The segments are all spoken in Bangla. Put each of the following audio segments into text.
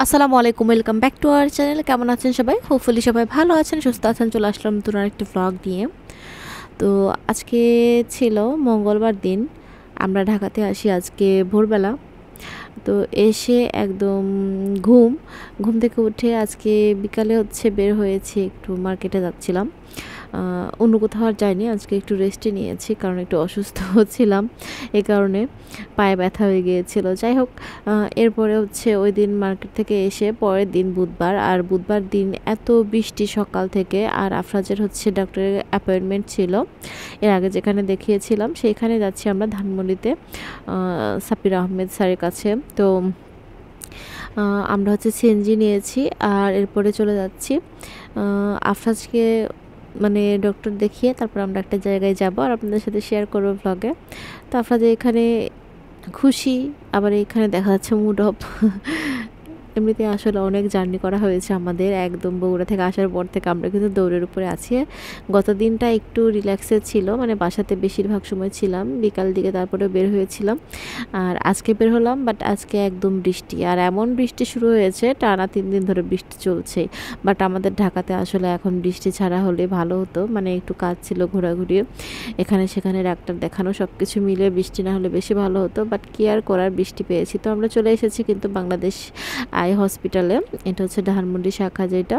আসসালামু আলাইকুম, welcome back to our channel. কেমন আছেন সবাই? হোপফুলি সবাই ভালো আছেন, সুস্থ আছেন। চলে আসলাম নতুন আরেকটি ভ্লগ নিয়ে। তো আজকে ছিল মঙ্গলবার দিন। আমরা ঢাকাতে আসি আজকে ভোরবেলা। তো এসে একদম ঘুম ঘুম থেকে উঠে আজকে বিকালে বের হয়েছি, একটু মার্কেটে যাচ্ছিলাম। অন্য কোথাও আর যাইনি, আজকে একটু রেস্টে নিয়েছি কারণ একটু অসুস্থ ছিলাম, এই কারণে পায়ে ব্যথা হয়ে গিয়েছিল। যাই হোক, এরপরে ওই দিন মার্কেট থেকে এসে পরের দিন বুধবার, আর বুধবার দিন এত বৃষ্টি সকাল থেকে। আর আফরাজের ডক্টরের অ্যাপয়েন্টমেন্ট ছিল, এর আগে যেখানে দেখিয়েছিলাম সেইখানে যাচ্ছি আমরা ধানমন্ডিতে, সাপির আহমেদ স্যারের কাছে। তো আমরা সিএনজি নিয়েছি আর এরপরে চলে যাচ্ছি আফরাজকে মানে ডক্টর দেখিয়ে তারপর আমরা একটা জায়গায় যাব আর আপনাদের সাথে শেয়ার করবো ব্লগে। তো আপনাদের এখানে খুশি, আবার এখানে দেখা যাচ্ছে মুড অফ। এমনিতে আসলে অনেক জার্নি করা হয়েছে আমাদের, একদম বগুড়া থেকে আসার পর থেকে আমরা কিন্তু দৌড়ের উপরে আছি। গত দিনটা একটু রিল্যাক্সে ছিল, মানে বাসাতে বেশিরভাগ সময় ছিলাম, বিকাল দিকে তারপরে বের হয়েছিলাম। আর আজকে বের হলাম, বাট আজকে একদম বৃষ্টি, আর এমন বৃষ্টি শুরু হয়েছে, টানা 3 দিন ধরে বৃষ্টি চলছে। বাট আমাদের ঢাকাতে আসলে এখন বৃষ্টি ছাড়া হলে ভালো হতো, মানে একটু কাজ ছিল, ঘোরাঘুরি, এখানে সেখানে ডাক্তার দেখানো, সব কিছু মিলে বৃষ্টি না হলে বেশি ভালো হতো। বাট কি আর করার, বৃষ্টি পেয়েছি। তো আমরা চলে এসেছি কিন্তু বাংলাদেশ আই হসপিটালে, এটা ধানমন্ডি শাখা যেটা।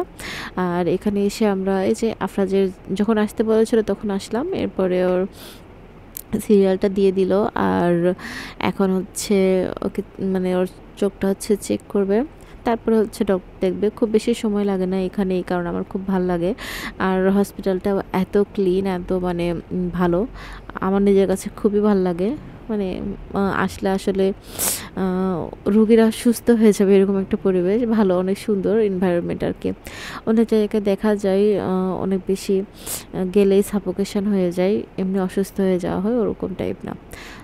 আর এখানে এসে আমরা এই যে আফরাজের যখন আসতে বলেছিল তখন আসলাম, এরপরে ওর সিরিয়ালটা দিয়ে দিল। আর এখন ওকে মানে ওর চোখটা চেক করবে, তারপরে ডক্টর দেখবে। খুব বেশি সময় লাগে না এখানে, এই কারণে আমার খুব ভালো লাগে। আর হসপিটালটা এত ক্লিন, এত মানে ভালো, আমার নিজের কাছে খুবই ভালো লাগে। মানে আসলে আসলে রোগীরা সুস্থ হয়ে যাবে এরকম একটা পরিবেশ, ভালো, অনেক সুন্দর এনভায়রনমেন্ট আর কি। অনেক জায়গায় দেখা যায় অনেক বেশি গেলেই সাফোকেশন হয়ে যায়, এমনি অসুস্থ হয়ে যাওয়া হয়, ওরকম টাইপ না।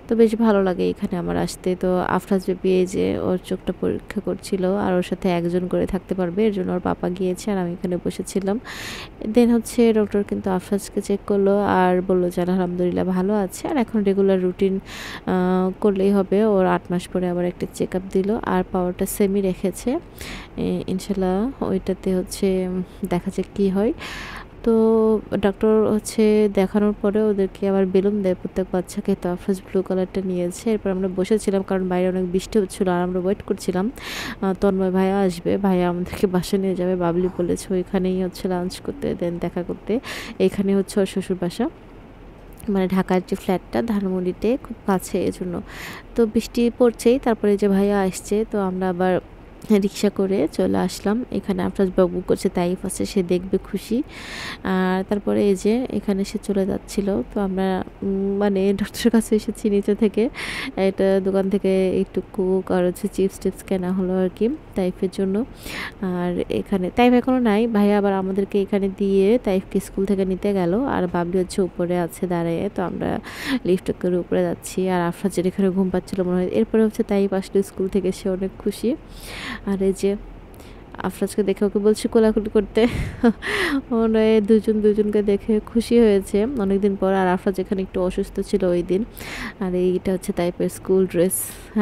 তো বেশ ভালো লাগে এখানে আমার আসতে। তো আফরাজ বেবি এই যে ওর চোখটা পরীক্ষা করছিল, আর ওর সাথে একজন করে থাকতে পারবে, এর জন্য ওর পাপা গিয়েছে আর আমি এখানে বসেছিলাম। দেন ডক্টর কিন্তু আফরাজকে চেক করলো আর বললো যে আলহামদুলিল্লাহ ভালো আছে, আর এখন রেগুলার রুটিন করলেই হবে। ওর 8 মাস পরে আবার একটা চেক আপ দিল, আর পাওয়ারটা সেমি রেখেছে, ইনশাল্লাহ ওইটাতে দেখা যাক কী হয়। তো ডক্টর দেখানোর পরে ওদেরকে আবার বেলুন দেয় প্রত্যেক বাচ্চাকে। তো আফরাজ ব্লু কালারটা নিয়েছে। এরপর আমরা বসেছিলাম কারণ বাইরে অনেক বৃষ্টি হচ্ছিলো, আর আমরা ওয়েট করছিলাম তন্ময় ভাইয়া আসবে, ভাইয়া আমাদেরকে বাসা নিয়ে যাবে, বাবলি বলেছে ওইখানেই লাঞ্চ করতে, দেন দেখা করতে। এখানে ওর শ্বশুর বাসা, মানে ঢাকার যে ফ্ল্যাটটা ধানমন্ডিতে খুব কাছে, এজন্য। তো বৃষ্টি পড়ছেই, তারপরে যে ভাইয়া আসছে, তো আমরা আবার রিক্সা করে চলে আসলাম এখানে। আফরাজ বাবু করছে, তাই ফার্স্টে সে দেখবে খুশি। আর তারপরে এই যে এখানে সে চলে যাচ্ছিল। তো আমরা মানে ডক্টরের কাছে এসেছি নিচে থেকে, এটা দোকান থেকে একটু কোক আর চিপস টিপস কেনা হলো আর কি তাইফের জন্য। আর এখানে তাইফ এখনও নাই, ভাইয়া আবার আমাদেরকে এখানে দিয়ে তাইফকে স্কুল থেকে নিতে গেল, আর বাবলি উপরে আছে দাঁড়িয়ে। তো আমরা লিফট করে উপরে যাচ্ছি, আর আফরাজের এখানে ঘুম পাচ্ছিল মনে হয়। এরপরে তাইফ আসলে স্কুল থেকে, সে অনেক খুশি। আর এই যে আফরাজকে দেখে ওকে বলছি কোলাকুলি করতে, মনে হয় দুজনকে দেখে খুশি হয়েছে অনেকদিন পর। আর আফরাজ এখানে একটু অসুস্থ ছিল ওই দিন। আর এইটা টাইপের স্কুল ড্রেস,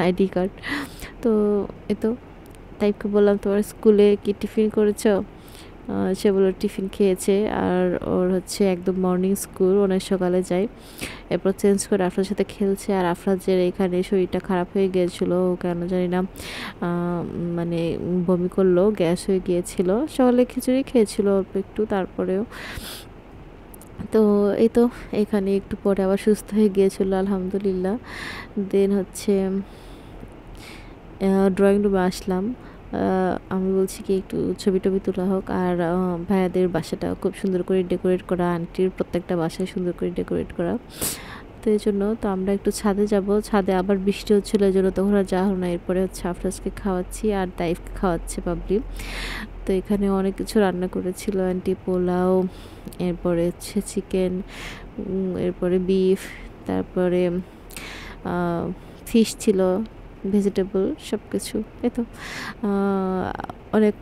আইডি কার্ড। তো এই তো টাইপকে বললাম তোমার স্কুলে কি টিফিন করেছো? সে বললো টিফিন খেয়েছে। আর ওর একদম মর্নিং স্কুল, অনেক সকালে যায়। এরপর চেঞ্জ করে আফরাজের সাথে খেলছে। আর আফরাজের এখানে শরীরটা খারাপ হয়ে গিয়েছিলো, কেন জানি না মানে বমি করলো, গ্যাস হয়ে গিয়েছিল। সকালে খিচুড়ি খেয়েছিল অল্প একটু, তারপরেও তো এই তো এখানে একটু পরে আবার সুস্থ হয়ে গিয়েছিল আলহামদুলিল্লাহ। দেন ড্রয়িং রুমে আসলাম। আমি বলছি কি একটু ছবি টবি তোলা হোক। আর ভাইয়াদের বাসাটা খুব সুন্দর করে ডেকোরেট করা, আন্টির প্রত্যেকটা বাসায় সুন্দর করে ডেকোরেট করা। তো এই জন্য তো আমরা একটু ছাদে যাব, ছাদে আবার বৃষ্টি হচ্ছিলো, এই জন্য তখন আর যাওয়া হলো না। এরপরে আফরাজকে খাওয়াচ্ছি আর তাইফকে খাওয়াচ্ছে পাবলি। তো এখানে অনেক কিছু রান্না করেছিল আন্টি, পোলাও, এরপরে চিকেন, এরপরে বিফ, তারপরে ফিশ ছিল, ভেজিটেবল, সব কিছু। এই তো অনেক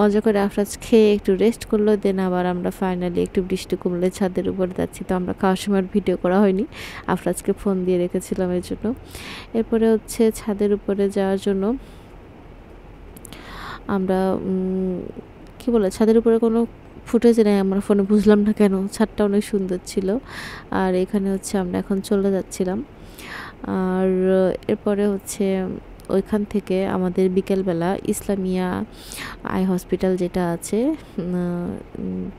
মজা করে আফরাজ খেয়ে একটু রেস্ট করলো। দেন আবার আমরা ফাইনালি একটু বৃষ্টি কমলে ছাদের উপরে যাচ্ছি। তো আমরা খাওয়ার সময় ভিডিও করা হয়নি, আফরাজকে ফোন দিয়ে রেখেছিলাম এর জন্য। এরপরে ছাদের উপরে যাওয়ার জন্য আমরা কি বলে ছাদের উপরে কোনো ফুটেজ নেই আমার ফোনে, বুঝলাম না কেন। ছাদটা অনেক সুন্দর ছিল। আর এখানে হচ্ছে আমরা এখন চলে যাচ্ছিলাম। আর এরপরে হচ্ছে ওইখান থেকে আমাদের বিকেলবেলা ইসলামিয়া আই হসপিটাল যেটা আছে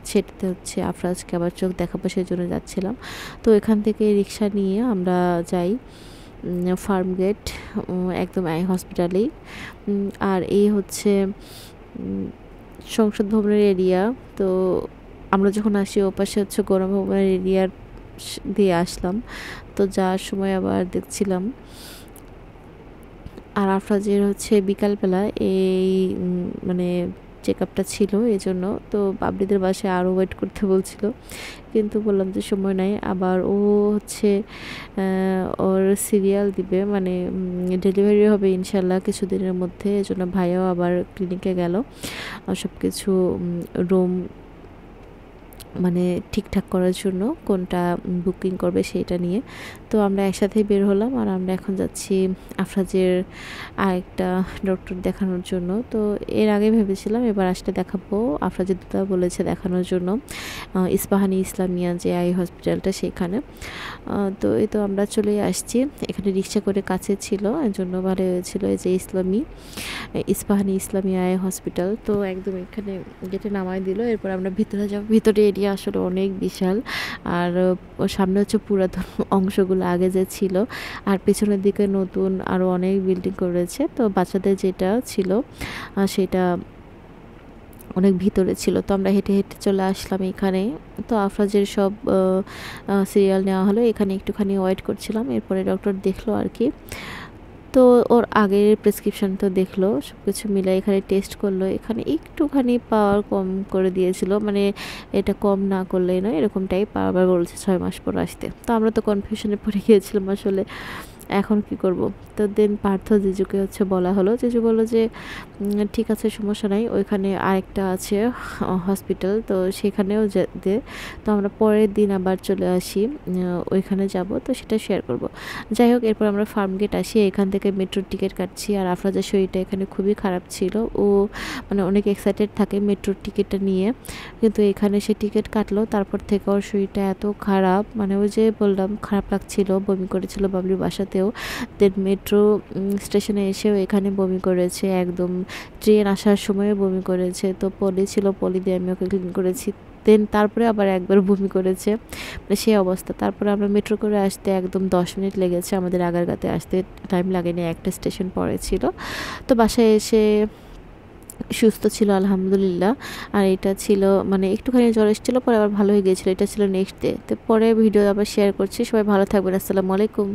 সেটাতে হচ্ছে আফরাজকে আবার চোখ দেখাবো, সেই জন্য যাচ্ছিলাম। তো এখান থেকে রিক্সা নিয়ে আমরা যাই ফার্ম গেট, একদম আই হসপিটালেই। আর এই হচ্ছে সংসদ ভবনের এরিয়া। তো আমরা যখন আসি ওপাশে হচ্ছে গণভবনের এরিয়ার দিয়ে আসলাম। তো যাওয়ার সময় আবার দেখছিলাম। আর আফরাজের হচ্ছে বিকালবেলা এই মানে চেক আপটা ছিল, এই জন্য তো বাবলিদের বাসায় আরও ওয়েট করতে বলছিল, কিন্তু বললাম যে সময় নাই। আবার ও হচ্ছে ওর সিরিয়াল দিবে, মানে ডেলিভারি হবে ইনশাল্লাহ কিছুদিনের মধ্যে, এজন্য ভাইয়াও আবার ক্লিনিকে গেল সব কিছু রুম মানে ঠিকঠাক করার জন্য, কোনটা বুকিং করবে সেইটা নিয়ে। তো আমরা একসাথেই বের হলাম। আর আমরা এখন যাচ্ছি আফরাজের আরেকটা ডক্টর দেখানোর জন্য। তো এর আগে ভেবেছিলাম এবার আসলে দেখাবো, আফরাজের দাদা বলেছে দেখানোর জন্য ইস্পাহানি ইসলামিয়া যে আই হসপিটালটা সেখানে। তো এই তো আমরা চলে আসছি। এখানে রিক্সা করে কাছে ছিল, এর জন্য ভালো হয়েছিল। এই যে ইস্পাহানি ইসলামিয়া আই হসপিটাল, তো একদম এখানে গেটে নামাই দিল। এরপর আমরা ভিতরে যাব। ভিতরে এরিয়া আসলে অনেক বিশাল। আর সামনে হচ্ছে পুরাতন অংশগুলো আগে যে ছিল, আর পেছনের দিকে নতুন আরও অনেক বিল্ডিং করেছে। তো বাচ্চাদের যেটা ছিল সেটা অনেক ভিতরে ছিল। তো আমরা হেঁটে হেঁটে চলে আসলাম এখানে। তো আফরাজের সব সিরিয়াল নেওয়া হলো, এখানে একটুখানি ওয়েট করছিলাম। এরপরে ডক্টর দেখলো আর কি। তো ওর আগের প্রেসক্রিপশন তো দেখলো, সব কিছু মিলে এখানে টেস্ট করলো। এখানে একটুখানি পাওয়ার কম করে দিয়েছিল, মানে এটা কম না করলেই নয়, এরকম টাইপ। আবার বলছে 6 মাস পর আসতে। তো আমরা তো কনফিউশনে পড়ে গিয়েছিলাম আসলে এখন কি করব। তো দেন পার্থ জিজুকে হচ্ছে বলা হলো, জিজু বললো যে ঠিক আছে সমস্যা নাই, ওইখানে আরেকটা আছে হসপিটাল, তো সেখানেও যেতে। তো আমরা পরের দিন আবার চলে আসি, ওইখানে যাব, তো সেটা শেয়ার করব। যাই হোক, এরপর আমরা ফার্ম গেট আসি, এখান থেকে মেট্রোর টিকিট কাটছি। আর আফরাজের শরীরটা এখানে খুবই খারাপ ছিল, ও মানে অনেক এক্সাইটেড থাকে মেট্রোর টিকিটটা নিয়ে, কিন্তু এখানে সে টিকিট কাটলো, তারপর থেকে ওর শরীরটা এত খারাপ, মানে ওই যে বললাম খারাপ লাগছিল, বমি করেছিল বাবলির বাসাতেও। দেন মেট্রো স্টেশনে এসেও এখানে বমি করেছে, একদম ট্রেন আসার সময়ও বমি করেছে। তো পলি ছিল, পলি দিয়ে আমি ওকে ক্লিন করেছি। দেন তারপরে আবার একবার বমি করেছে, মানে সেই অবস্থা। তারপরে আমরা মেট্রো করে আসতে একদম 10 মিনিট লেগেছে আমাদের, আগারগাঁতে আসতে টাইম লাগেনি, একটা স্টেশন পরে ছিল। তো বাসায় এসে সুস্থ ছিল আলহামদুলিল্লাহ। আর এটা ছিল মানে একটুখানি জ্বর এসেছিলো, পরে আবার ভালো হয়ে গিয়েছিলো। এটা ছিল নেক্সট ডে। তো পরে ভিডিও আবার শেয়ার করছি। সবাই ভালো থাকবেন। আসসালামু আলাইকুম।